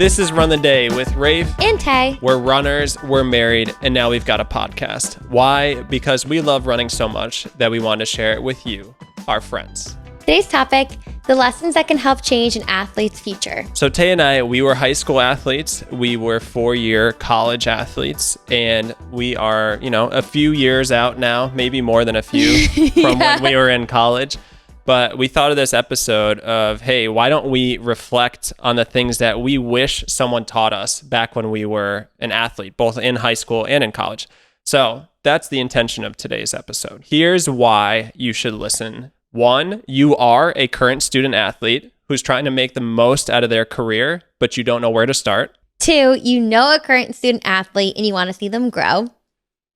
This is Run the Day with Rafe and Tay. We're runners, we're married, and now we've got a podcast. Why? Because we love running so much that we want to share it with you, our friends. Today's topic, the lessons that can help change an athlete's future. So Tay and I, we were high school athletes. We were 4-year college athletes, and we are, a few years out now, maybe more than a few from when we were in college. But we thought of this episode of, hey, why don't we reflect on the things that we wish someone taught us back when we were an athlete, both in high school and in college. So that's the intention of today's episode. Here's why you should listen. 1, you are a current student athlete who's trying to make the most out of their career, but you don't know where to start. 2, you know a current student athlete and you want to see them grow.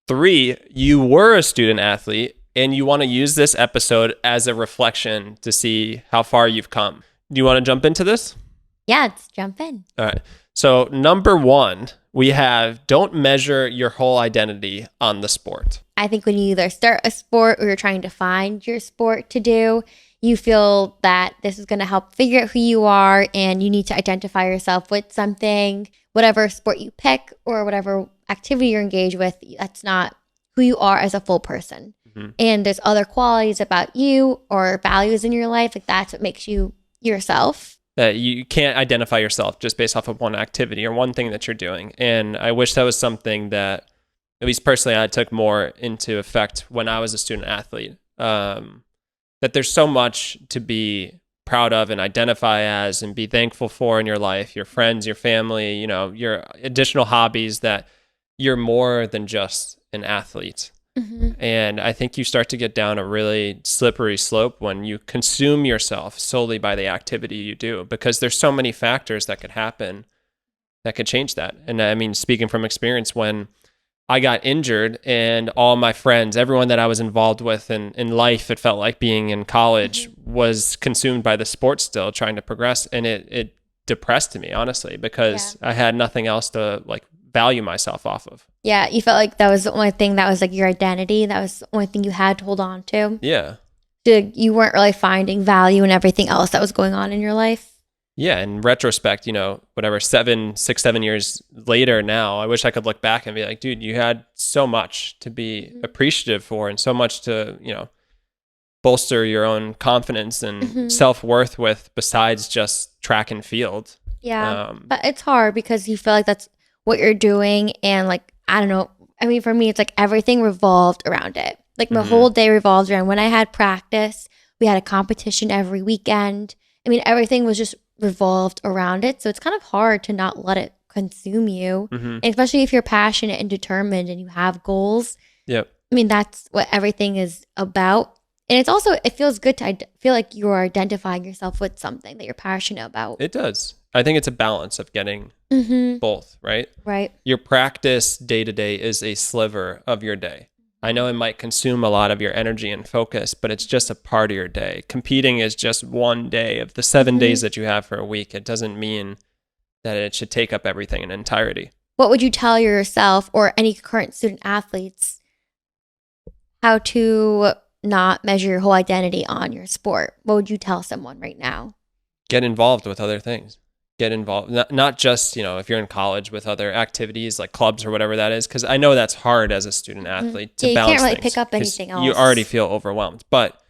3, you were a student athlete and you want to use this episode as a reflection to see how far you've come. Do you want to jump into this? Yeah, let's jump in. All right. So number 1, we have don't measure your whole identity on the sport. I think when you either start a sport or you're trying to find your sport to do, you feel that this is going to help figure out who you are and you need to identify yourself with something. Whatever sport you pick or whatever activity you're engaged with, that's not who you are as a full person. Mm-hmm. And there's other qualities about you or values in your life. Like that's what makes you yourself. That you can't identify yourself just based off of one activity or one thing that you're doing. And I wish that was something that, at least personally, I took more into effect when I was a student athlete. That there's so much to be proud of and identify as and be thankful for in your life, your friends, your family, your additional hobbies, that you're more than just an athlete. Mm-hmm. And I think you start to get down a really slippery slope when you consume yourself solely by the activity you do, because there's so many factors that could happen that could change that. And I mean, speaking from experience, when I got injured and all my friends, everyone that I was involved with in life, it felt like being in college, mm-hmm. was consumed by the sport still, trying to progress. And it depressed me, honestly, because I had nothing else to value myself off of. Yeah, you felt like that was the only thing that was your identity. That was the only thing you had to hold on to. Yeah. You weren't really finding value in everything else that was going on in your life. Yeah, in retrospect, 6, 7 years later now, I wish I could look back and be like, dude, you had so much to be mm-hmm. appreciative for and so much to, bolster your own confidence and mm-hmm. self-worth with besides just track and field. Yeah, but it's hard because you feel like that's what you're doing. And I don't know. I mean, for me, it's everything revolved around it. My mm-hmm. whole day revolved around when I had practice. We had a competition every weekend. I mean, everything was just revolved around it. So it's kind of hard to not let it consume you. Mm-hmm. And especially if you're passionate and determined and you have goals. Yep. I mean, that's what everything is about. And it's also, it feels good to feel like you are identifying yourself with something that you're passionate about. It does. I think it's a balance of getting mm-hmm. both, right? Right. Your practice day to day is a sliver of your day. I know it might consume a lot of your energy and focus, but it's just a part of your day. Competing is just one day of the 7 mm-hmm. days that you have for a week. It doesn't mean that it should take up everything in entirety. What would you tell yourself or any current student athletes how to not measure your whole identity on your sport? What would you tell someone right now? Get involved with other things. Get involved, not just, if you're in college with other activities like clubs or whatever that is, because I know that's hard as a student athlete to balance things. You can't really pick up anything else. You already feel overwhelmed, but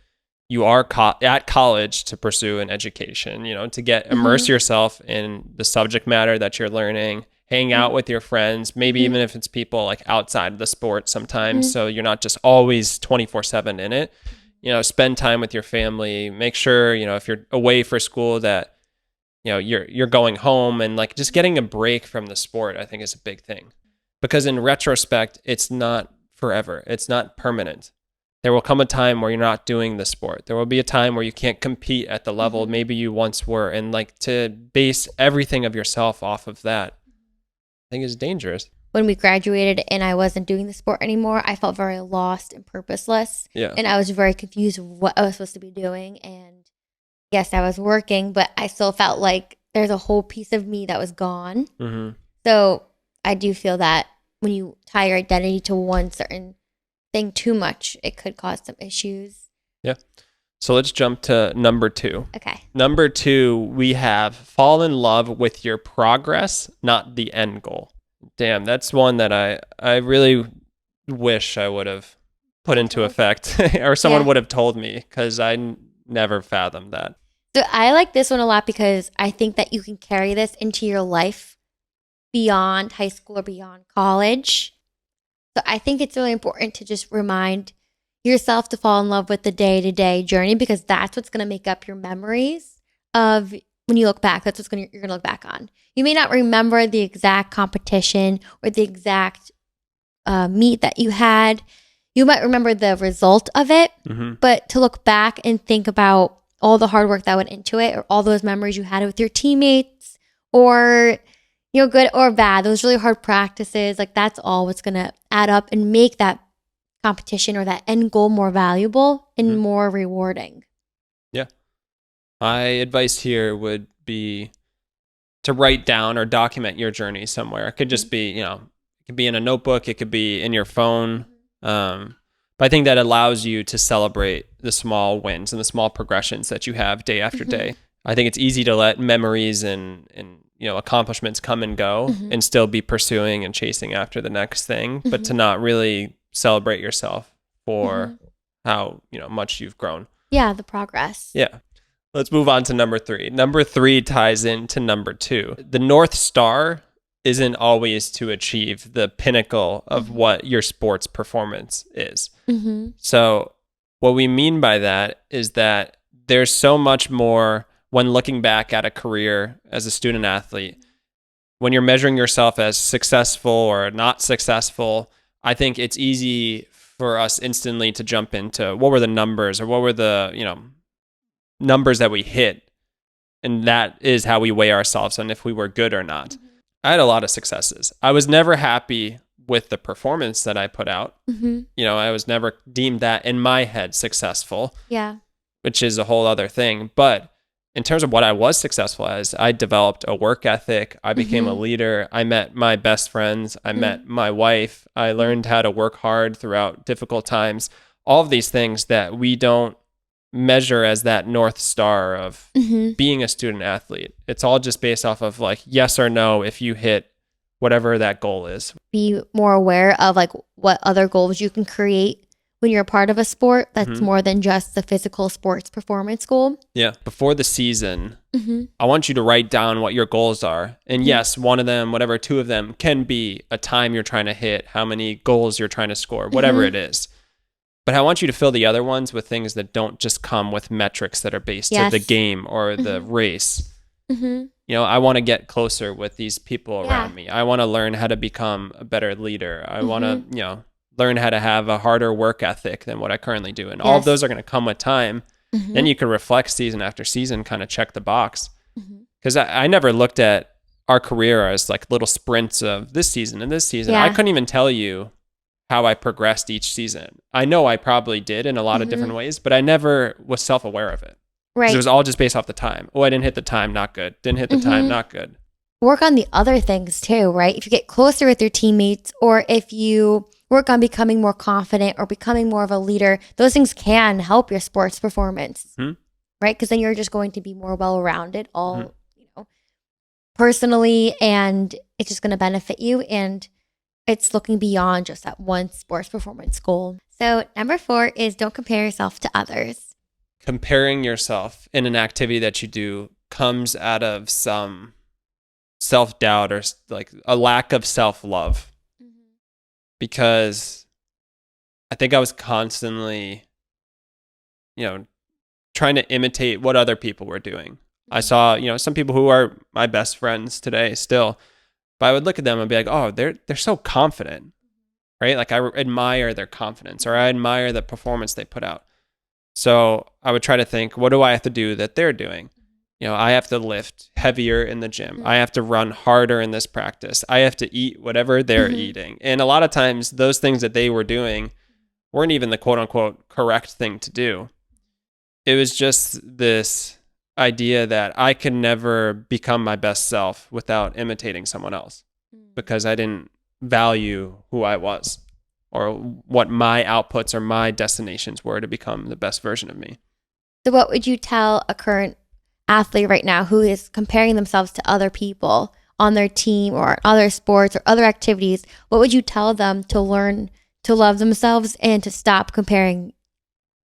you are at college to pursue an education, to immerse mm-hmm. yourself in the subject matter that you're learning, hang out mm-hmm. with your friends, maybe mm-hmm. even if it's people outside of the sport sometimes, mm-hmm. so you're not just always 24/7 in it. Spend time with your family, make sure, if you're away for school that you're going home and just getting a break from the sport, I think is a big thing, because in retrospect, it's not forever. It's not permanent. There will come a time where you're not doing the sport. There will be a time where you can't compete at the level mm-hmm. maybe you once were. And to base everything of yourself off of that, I think is dangerous. When we graduated and I wasn't doing the sport anymore, I felt very lost and purposeless. Yeah. And I was very confused of what I was supposed to be doing. And yes, I was working, but I still felt like there's a whole piece of me that was gone. Mm-hmm. So I do feel that when you tie your identity to one certain thing too much, it could cause some issues. Yeah. So let's jump to number 2. Okay. Number 2, we have fall in love with your progress, not the end goal. Damn, that's one that I really wish I would have put into effect or someone would have told me, because I never fathomed that. So I like this one a lot because I think that you can carry this into your life beyond high school or beyond college. So I think it's really important to just remind yourself to fall in love with the day-to-day journey, because that's what's going to make up your memories of when you look back. That's what you're going to look back on. You may not remember the exact competition or the exact meet that you had. You might remember the result of it, but to look back and think about all the hard work that went into it, or all those memories you had with your teammates, or, you know, good or bad, those really hard practices, like that's all what's going to add up and make that competition or that end goal more valuable and more rewarding. Yeah. My advice here would be to write down or document your journey somewhere. It could just be, you know, it could be in a notebook, it could be in your phone. But I think that allows you to celebrate the small wins and the small progressions that you have day after day. I think it's easy to let memories and you know, accomplishments come and go and still be pursuing and chasing after the next thing, but to not really celebrate yourself for how, you know, much you've grown. Yeah, the progress. Yeah. Let's move on to number 3. Number 3 ties into number 2. The North Star isn't always to achieve the pinnacle of what your sports performance is. So what we mean by that is that there's so much more when looking back at a career as a student athlete. When you're measuring yourself as successful or not successful, I think it's easy for us instantly to jump into what were the numbers, or what were the, you know, numbers that we hit. And that is how we weigh ourselves on if we were good or not. I had a lot of successes. I was never happy with the performance that I put out. You know, I was never deemed that in my head successful. Yeah. Which is a whole other thing. But in terms of what I was successful as, I developed a work ethic. I became a leader. I met my best friends. I met my wife. I learned how to work hard throughout difficult times. All of these things that we don't measure as that North Star of being a student athlete. It's all just based off of like yes or no if you hit whatever that goal is. Be more aware of like what other goals you can create when you're a part of a sport that's more than just the physical sports performance goal. Yeah. Before the season, I want you to write down what your goals are. And yes, one of them, whatever, 2 of them can be a time you're trying to hit, how many goals you're trying to score, whatever it is. But I want you to fill the other ones with things that don't just come with metrics that are based to the game or the race. You know, I want to get closer with these people around me. I want to learn how to become a better leader. I want to, you know, learn how to have a harder work ethic than what I currently do. And all of those are going to come with time. Then you can reflect season after season, kind of check the box. Because I never looked at our career as like little sprints of this season and this season. I couldn't even tell you how I progressed each season. I know I probably did in a lot of different ways, but I never was self-aware of it. Right. It was all just based off the time. Oh, I didn't hit the time, not good. Didn't hit the time, not good. Work on the other things too, right? If you get closer with your teammates, or if you work on becoming more confident or becoming more of a leader, those things can help your sports performance, right? Because then you're just going to be more well-rounded all, you know, personally, and it's just going to benefit you. And it's looking beyond just that one sports performance goal. So number 4 is don't compare yourself to others. Comparing yourself in an activity that you do comes out of some self-doubt or like a lack of self-love. Because I think I was constantly, you know, trying to imitate what other people were doing. I saw, you know, some people who are my best friends today still, but I would look at them and be like, oh, they're so confident, right? Like I admire their confidence, or I admire the performance they put out. So I would try to think, what do I have to do that they're doing? You know, I have to lift heavier in the gym. I have to run harder in this practice. I have to eat whatever they're eating. And a lot of times those things that they were doing weren't even the quote unquote correct thing to do. It was just this idea that I could never become my best self without imitating someone else, because I didn't value who I was or what my outputs or my destinations were to become the best version of me. So what would you tell a current athlete right now who is comparing themselves to other people on their team or other sports or other activities? What would you tell them to learn to love themselves and to stop comparing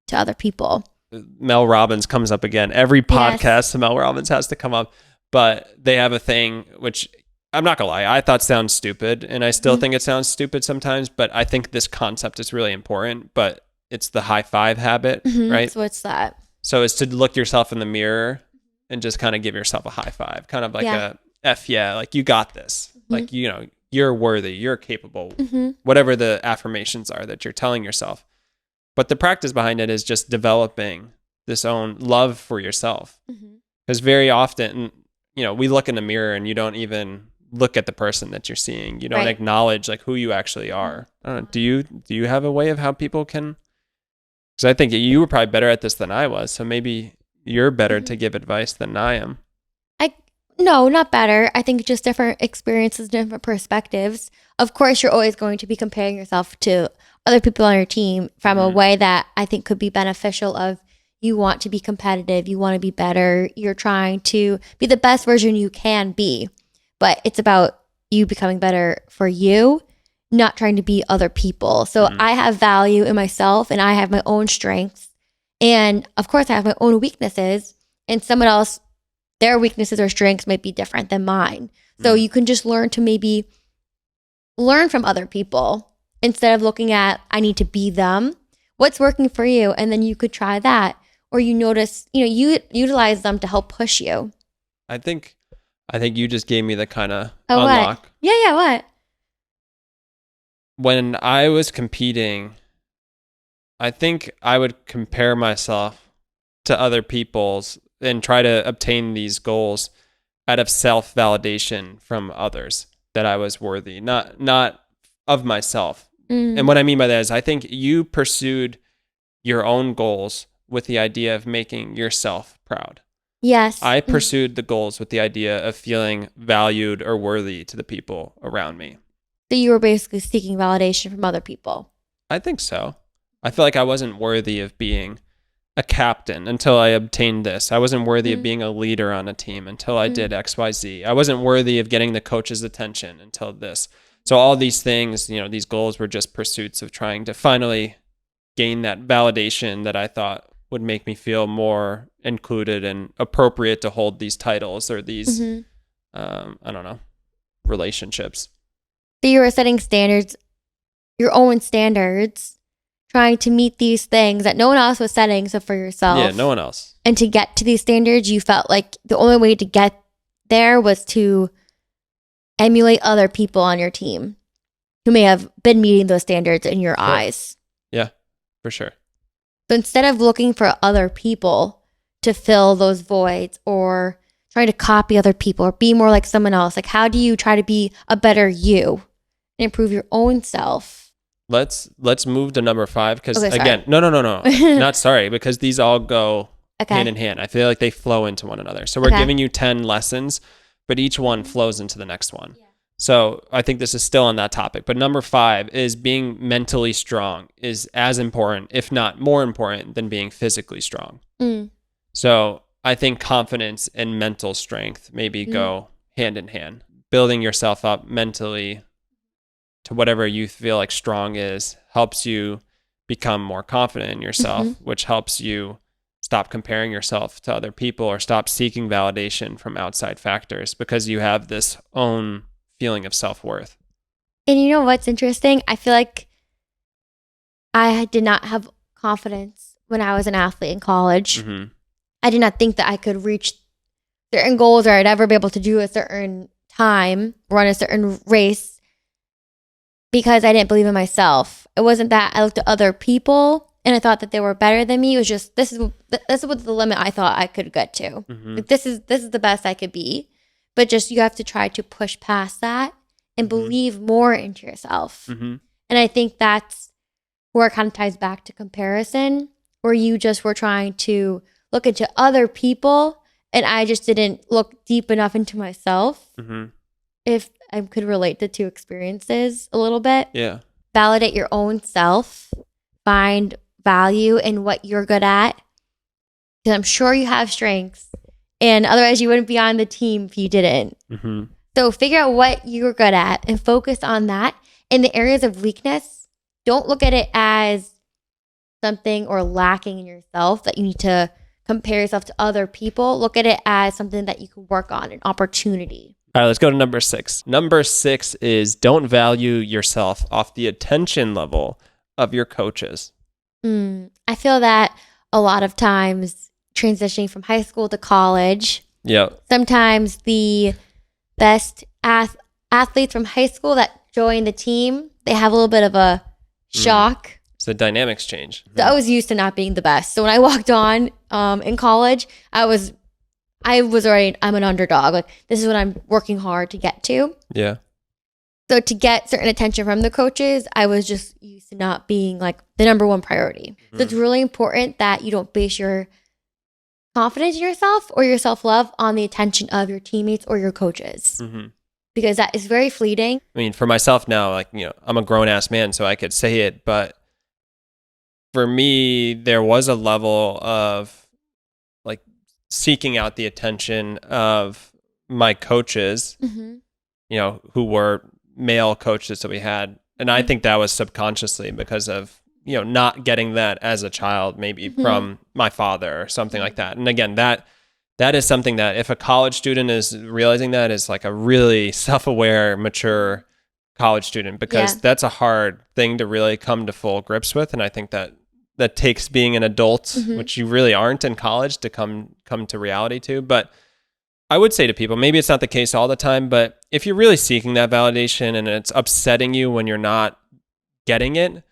to other people? Mel Robbins comes up again. Every podcast, Mel Robbins has to come up. But they have a thing, which I'm not going to lie, I thought sounds stupid. And I still think it sounds stupid sometimes. But I think this concept is really important. But it's the high five habit, right? So what's that? So it's to look yourself in the mirror and just kind of give yourself a high five. Kind of like a F yeah, like you got this. Like, you know, you're worthy, you're capable. Whatever the affirmations are that you're telling yourself. But the practice behind it is just developing this own love for yourself. Because very often, you know, we look in the mirror and you don't even look at the person that you're seeing. You don't acknowledge like who you actually are. I don't know, do you have a way of how people can? Because I think you were probably better at this than I was. So maybe you're better to give advice than I am. No, not better. I think just different experiences, different perspectives. Of course, you're always going to be comparing yourself to other people on your team from a way that I think could be beneficial of you want to be competitive, you want to be better, you're trying to be the best version you can be. But it's about you becoming better for you, not trying to be other people. So I have value in myself and I have my own strengths. And of course, I have my own weaknesses, and someone else, their weaknesses or strengths might be different than mine. So you can just learn to maybe learn from other people instead of looking at, I need to be them. What's working for you? And then you could try that. Or you notice, you know, you utilize them to help push you. I think you just gave me the kind of unlock. What? Yeah, what? When I was competing, I think I would compare myself to other people's and try to obtain these goals out of self-validation from others that I was worthy, not of myself. And what I mean by that is I think you pursued your own goals with the idea of making yourself proud. Yes. I pursued the goals with the idea of feeling valued or worthy to the people around me. So you were basically seeking validation from other people. I think so. I feel like I wasn't worthy of being a captain until I obtained this. I wasn't worthy of being a leader on a team until I did XYZ. I wasn't worthy of getting the coach's attention until this. So all these things, you know, these goals were just pursuits of trying to finally gain that validation that I thought would make me feel more included and appropriate to hold these titles or these, I don't know, relationships. So you were setting standards, your own standards, trying to meet these things that no one else was setting except for yourself. Yeah, no one else. And to get to these standards, you felt like the only way to get there was to emulate other people on your team who may have been meeting those standards in your eyes. Yeah, for sure. So instead of looking for other people to fill those voids or trying to copy other people or be more like someone else, like how do you try to be a better you and improve your own self? Let's move to number 5 because again, no, not sorry, because these all go hand in hand. I feel like they flow into one another. So we're giving you 10 lessons, but each one flows into the next one. Yeah. So I think this is still on that topic. But number 5 is being mentally strong is as important, if not more important, than being physically strong. So I think confidence and mental strength maybe go hand in hand. Building yourself up mentally to whatever you feel like strong is helps you become more confident in yourself, which helps you stop comparing yourself to other people or stop seeking validation from outside factors because you have this own feeling of self-worth. And you know what's interesting? I feel like I did not have confidence when I was an athlete in college. I did not think that I could reach certain goals or I'd ever be able to do a certain time, run a certain race because I didn't believe in myself. It wasn't that I looked at other people and I thought that they were better than me. It was just, this is what the limit I thought I could get to. Like, this is the best I could be. But just you have to try to push past that and believe more into yourself. And I think that's where it kind of ties back to comparison, where you just were trying to look into other people and I just didn't look deep enough into myself. If I could relate the two experiences a little bit. Yeah. Validate your own self. Find value in what you're good at Because I'm sure you have strengths. And otherwise you wouldn't be on the team if you didn't. Mm-hmm. So figure out what you're good at and focus on that. In the areas of weakness, don't look at it as something or lacking in yourself that you need to compare yourself to other people. Look at it as something that you can work on, an opportunity. All right, let's go to number 6. Number 6 is don't value yourself off the attention level of your coaches. I feel that a lot of times transitioning from high school to college, sometimes the best athletes from high school that join the team, they have a little bit of a shock. So the dynamics change. So I was used to not being the best. So when I walked on in college, I'm an underdog. Like, this is what I'm working hard to get to. Yeah. So to get certain attention from the coaches, I was just used to not being like the number one priority. So it's really important that you don't base your confidence in yourself or your self-love on the attention of your teammates or your coaches. Because that is very fleeting. I mean, for myself now, like, I'm a grown ass man, so I could say it, but for me, there was a level of like seeking out the attention of my coaches, who were male coaches that we had. And I think that was subconsciously because of, not getting that as a child, maybe from my father or something like that. And again, that is something that if a college student is realizing that, is like a really self-aware, mature college student, because that's a hard thing to really come to full grips with. And I think that takes being an adult, which you really aren't in college, to come to reality to. But I would say to people, maybe it's not the case all the time, but if you're really seeking that validation and it's upsetting you when you're not getting it,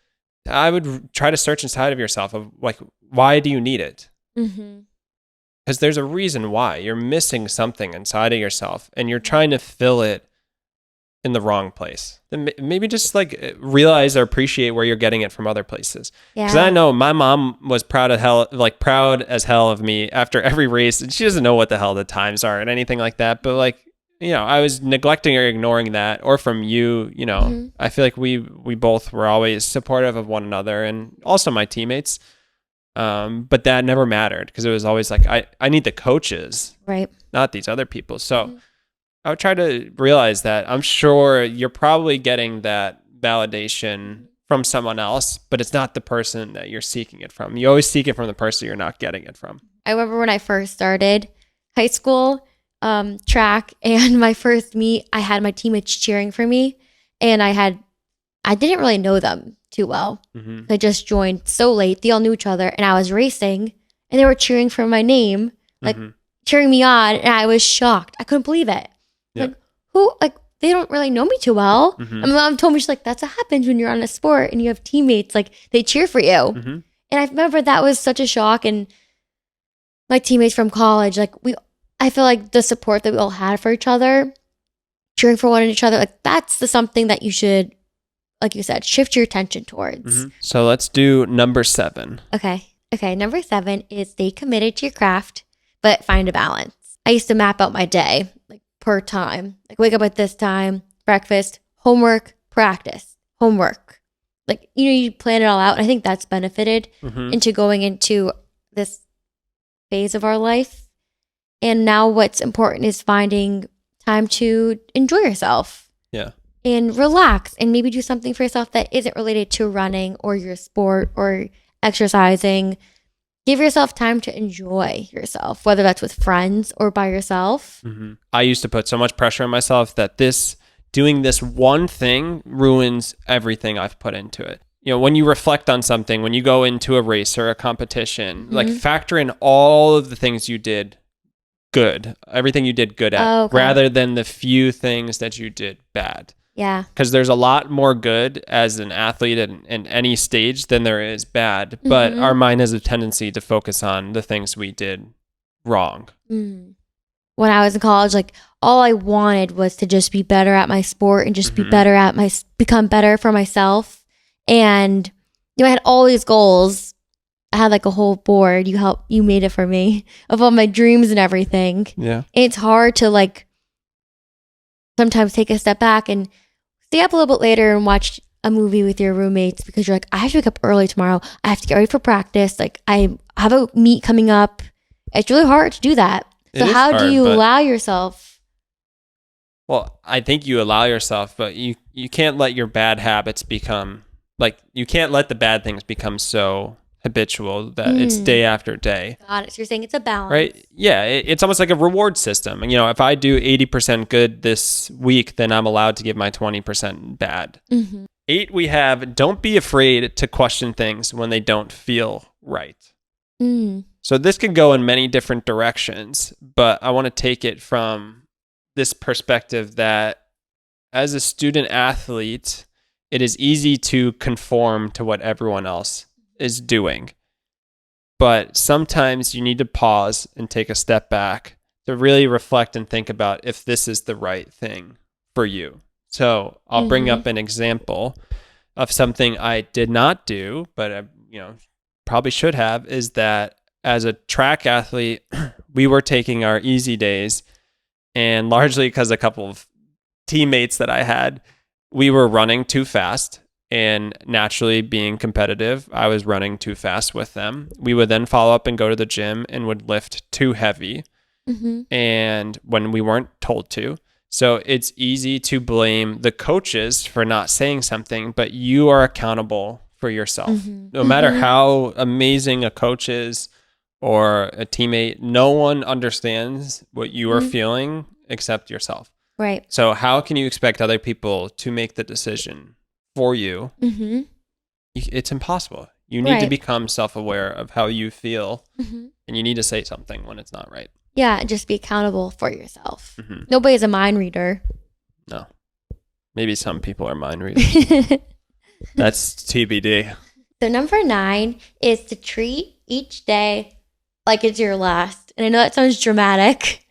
I would try to search inside of yourself of like, why do you need it? Because there's a reason why. You're missing something inside of yourself and you're trying to fill it in the wrong place. Then maybe just like realize or appreciate where you're getting it from other places. Because I know my mom was proud as hell of me after every race, and she doesn't know what the hell the times are and anything like that. But like, I was neglecting or ignoring that. Or from you, I feel like we both were always supportive of one another and also my teammates. But that never mattered because it was always like, I need the coaches, right? Not these other people. So I would try to realize that I'm sure you're probably getting that validation from someone else, but it's not the person that you're seeking it from. You always seek it from the person you're not getting it from. I remember when I first started high school track, and my first meet, I had my teammates cheering for me, and I didn't really know them too well. I just joined so late. They all knew each other, and I was racing, and they were cheering for my name, like cheering me on, and I was shocked. I couldn't believe it. Like, who, like, they don't really know me too well. And my mom told me, she's like, that's what happens when you're on a sport and you have teammates, like, they cheer for you. And I remember that was such a shock. And my teammates from college, like, I feel like the support that we all had for each other, cheering for one another, like, that's something that you should, like you said, shift your attention towards. So let's do number 7. Okay. Number 7 is stay committed to your craft, but find a balance. I used to map out my day, like, per time. Like, wake up at this time, breakfast, homework, practice, homework. Like, you plan it all out. And I think that's benefited into going into this phase of our life. And now what's important is finding time to enjoy yourself. Yeah. And relax and maybe do something for yourself that isn't related to running or your sport or exercising. Give yourself time to enjoy yourself, whether that's with friends or by yourself. I used to put so much pressure on myself that doing this one thing ruins everything I've put into it. When you reflect on something, when you go into a race or a competition, like, factor in all of the things you did good, everything you did good at, rather than the few things that you did bad. Yeah. Because there's a lot more good as an athlete in any stage than there is bad. But our mind has a tendency to focus on the things we did wrong. When I was in college, like, all I wanted was to just be better at my sport and just be better at become better for myself. And, I had all these goals. I had like a whole board. You made it for me of all my dreams and everything. Yeah. And it's hard to, like, sometimes take a step back and stay up a little bit later and watch a movie with your roommates because you're like, I have to wake up early tomorrow. I have to get ready for practice. Like, I have a meet coming up. It's really hard to do that. So how do you allow yourself? Well, I think you allow yourself, but you can't let your bad habits become like, you can't let the bad things become so habitual that it's day after day. Got it. So you're saying it's a balance. Right? Yeah. It's almost like a reward system. And, if I do 80% good this week, then I'm allowed to give my 20% bad. 8, we have, don't be afraid to question things when they don't feel right. So this could go in many different directions, but I want to take it from this perspective that as a student athlete, it is easy to conform to what everyone else is doing. But sometimes you need to pause and take a step back to really reflect and think about if this is the right thing for you. So I'll bring up an example of something I did not do, but I, probably should have, is that as a track athlete, we were taking our easy days, and largely because a couple of teammates that I had, we were running too fast, and naturally being competitive, I was running too fast with them. We would then follow up and go to the gym and would lift too heavy, and when we weren't told to. So it's easy to blame the coaches for not saying something, but you are accountable for yourself. No matter how amazing a coach is or a teammate, no one understands what you are feeling except yourself. Right. So how can you expect other people to make the decision for you? It's impossible. You need to become self-aware of how you feel, and you need to say something when it's not right. Yeah, just be accountable for yourself. Nobody's a mind reader. No. Maybe some people are mind readers. That's TBD. So number 9 is to treat each day like it's your last. And I know that sounds dramatic,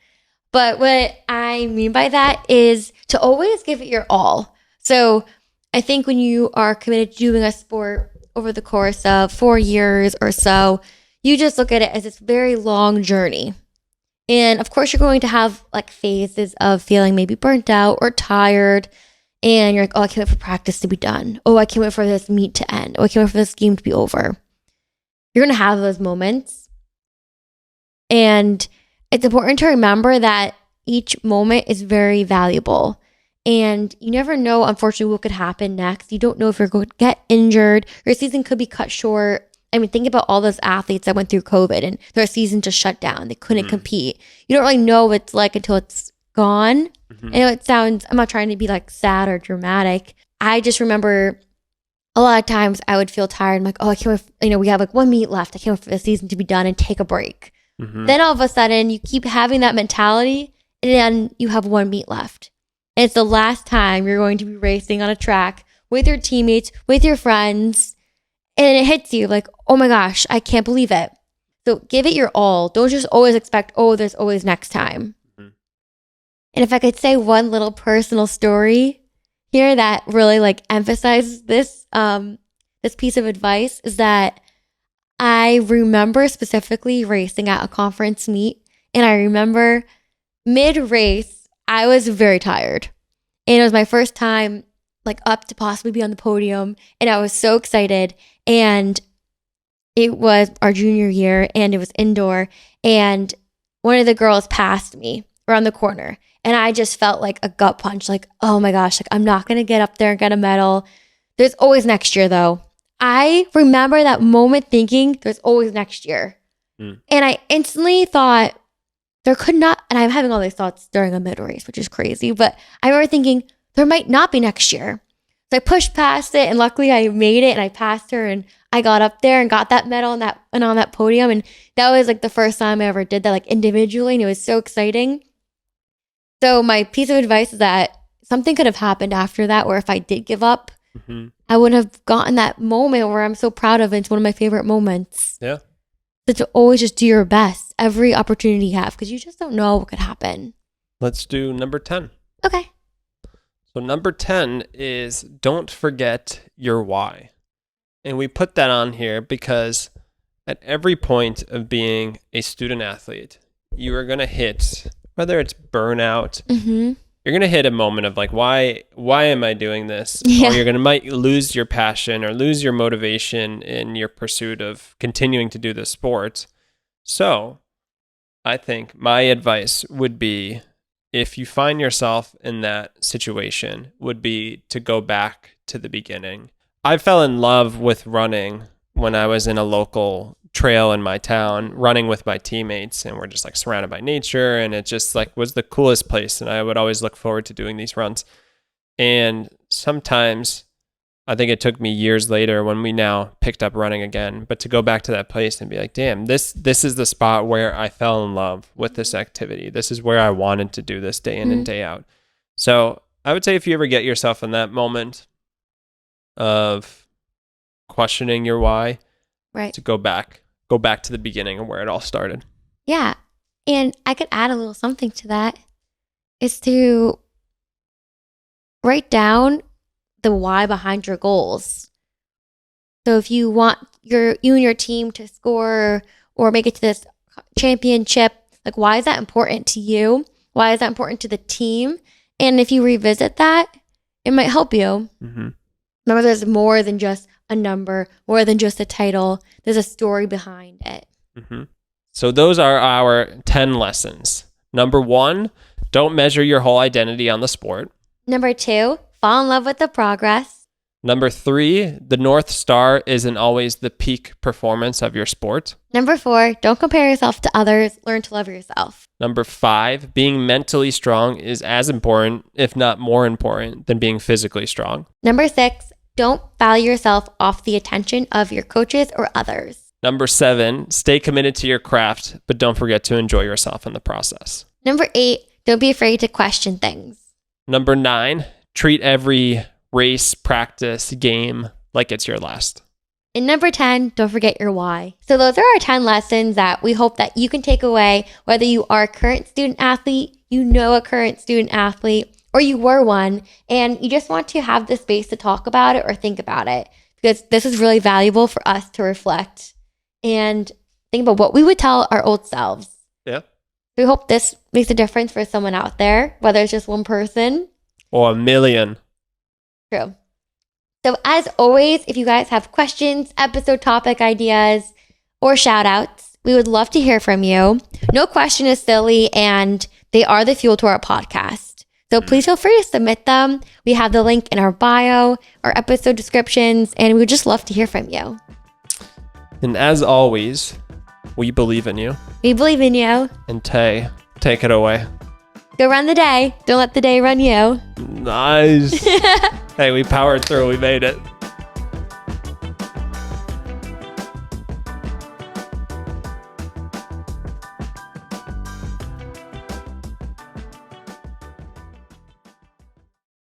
but what I mean by that is to always give it your all. So I think when you are committed to doing a sport over the course of 4 years or so, you just look at it as this very long journey. And of course, you're going to have like phases of feeling maybe burnt out or tired. And you're like, oh, I can't wait for practice to be done. Oh, I can't wait for this meet to end. Oh, I can't wait for this game to be over. You're going to have those moments. And it's important to remember that each moment is very valuable. And you never know, unfortunately, what could happen next. You don't know if you're going to get injured. Your season could be cut short. I mean, think about all those athletes that went through COVID and their season just shut down. They couldn't compete. You don't really know what it's like until it's gone. I know it sounds, I'm not trying to be like sad or dramatic. I just remember a lot of times I would feel tired. I'm like, oh, I can't wait, we have like 1 meet left. I can't wait for the season to be done and take a break. Then all of a sudden you keep having that mentality and then you have 1 meet left. And it's the last time you're going to be racing on a track with your teammates, with your friends. And it hits you like, oh my gosh, I can't believe it. So give it your all. Don't just always expect, oh, there's always next time. And if I could say one little personal story here that really like emphasizes this, this piece of advice is that I remember specifically racing at a conference meet. And I remember mid-race, I was very tired. And it was my first time like up to possibly be on the podium. And I was so excited. And it was our junior year and it was indoor. And one of the girls passed me around the corner. And I just felt like a gut punch, like, oh my gosh, like I'm not going to get up there and get a medal. There's always next year though. I remember that moment thinking there's always next year. And I instantly thought there could not, and I'm having all these thoughts during a mid race, which is crazy, but I remember thinking there might not be next year. So I pushed past it and luckily I made it and I passed her and I got up there and got that medal and on that podium. And that was like the first time I ever did that like individually. And it was so exciting. So my piece of advice is that something could have happened after that, or if I did give up, I wouldn't have gotten that moment where I'm so proud of it. It's one of my favorite moments. Yeah. So to always just do your best every opportunity you have, because you just don't know what could happen. Let's do number 10. Okay. So number 10 is don't forget your why. And we put that on here because at every point of being a student athlete, you are going to hit, whether it's burnout, you're going to hit a moment of like, why am I doing this? Yeah. Or you're might lose your passion or lose your motivation in your pursuit of continuing to do the sport. So I think my advice would be, if you find yourself in that situation, would be to go back to the beginning. I fell in love with running when I was in a local trail in my town, running with my teammates, and we're just like surrounded by nature, and it just like was the coolest place, and I would always look forward to doing these runs. And sometimes I think it took me years later when we now picked up running again, but to go back to that place and be like, damn, this is the spot where I fell in love with this activity. This is where I wanted to do this day in and day out. So I would say if you ever get yourself in that moment of questioning your why, right, to go back to the beginning of where it all started. Yeah. And I could add a little something to that, is to write down the why behind your goals. So if you want you and your team to score or make it to this championship, like, why is that important to you? Why is that important to the team? And if you revisit that, it might help you. Mm-hmm. Remember, there's more than just a number, more than just a title. There's a story behind it. Mm-hmm. So those are our 10 lessons. Number 1, don't measure your whole identity on the sport. Number 2, fall in love with the progress. Number 3, the North Star isn't always the peak performance of your sport. Number 4, don't compare yourself to others. Learn to love yourself. Number 5, being mentally strong is as important, if not more important, than being physically strong. Number 6, don't value yourself off the attention of your coaches or others. Number 7, stay committed to your craft, but don't forget to enjoy yourself in the process. Number 8, don't be afraid to question things. Number 9, treat every race, practice, game like it's your last. And number 10, don't forget your why. So those are our 10 lessons that we hope that you can take away, whether you are a current student athlete, you know a current student athlete, or you were one, and you just want to have the space to talk about it or think about it, because this is really valuable for us to reflect and think about what we would tell our old selves. Yeah. We hope this makes a difference for someone out there, whether it's just one person or a million. True. So as always, if you guys have questions, episode topic ideas, or shout outs, we would love to hear from you. No question is silly, and they are the fuel to our podcast. So please feel free to submit them. We have the link in our bio, our episode descriptions, and we would just love to hear from you. And as always, we believe in you. We believe in you. And Tay, take it away. Go run the day. Don't let the day run you. Nice. Hey, we powered through. We made it.